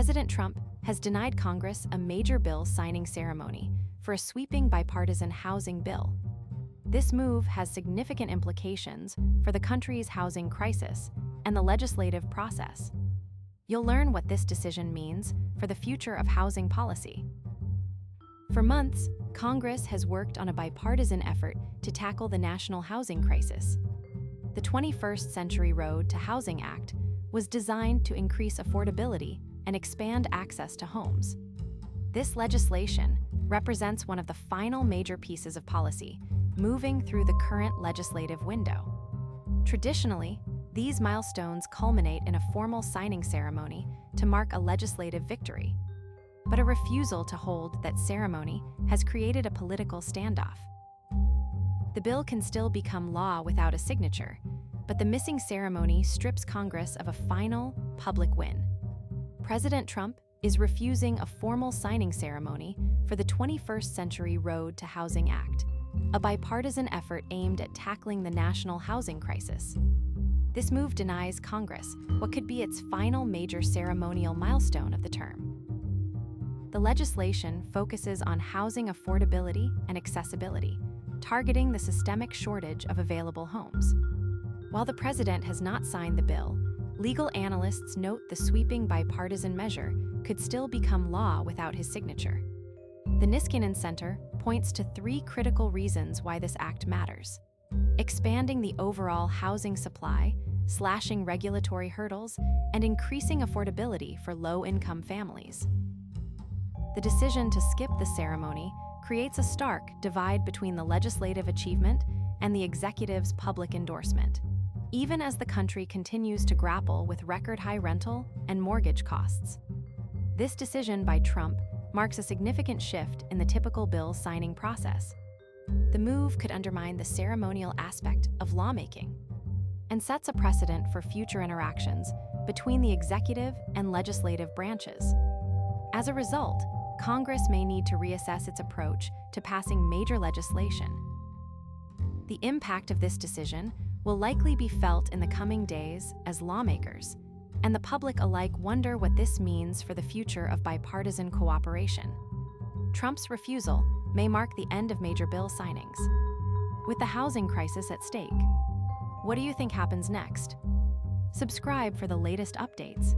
President Trump has denied Congress a major bill signing ceremony for a sweeping bipartisan housing bill. This move has significant implications for the country's housing crisis and the legislative process. You'll learn what this decision means for the future of housing policy. For months, Congress has worked on a bipartisan effort to tackle the national housing crisis. The 21st Century ROAD to Housing Act was designed to increase affordability and expand access to homes. This legislation represents one of the final major pieces of policy moving through the current legislative window. Traditionally, these milestones culminate in a formal signing ceremony to mark a legislative victory. But a refusal to hold that ceremony has created a political standoff. The bill can still become law without a signature, but the missing ceremony strips Congress of a final, public win. President Trump is refusing a formal signing ceremony for the 21st Century ROAD to Housing Act, a bipartisan effort aimed at tackling the national housing crisis. This move denies Congress what could be its final major ceremonial milestone of the term. The legislation focuses on housing affordability and accessibility, targeting the systemic shortage of available homes. While the president has not signed the bill, legal analysts note the sweeping bipartisan measure could still become law without his signature. The Niskanen Center points to three critical reasons why this act matters: expanding the overall housing supply, slashing regulatory hurdles, and increasing affordability for low-income families. The decision to skip the ceremony creates a stark divide between the legislative achievement and the executive's public endorsement, even as the country continues to grapple with record-high rental and mortgage costs. This decision by Trump marks a significant shift in the typical bill signing process. The move could undermine the ceremonial aspect of lawmaking and sets a precedent for future interactions between the executive and legislative branches. As a result, Congress may need to reassess its approach to passing major legislation. The impact of this decision will likely be felt in the coming days as lawmakers and the public alike wonder what this means for the future of bipartisan cooperation. Trump's refusal may mark the end of major bill signings, with the housing crisis at stake. What do you think happens next? Subscribe for the latest updates.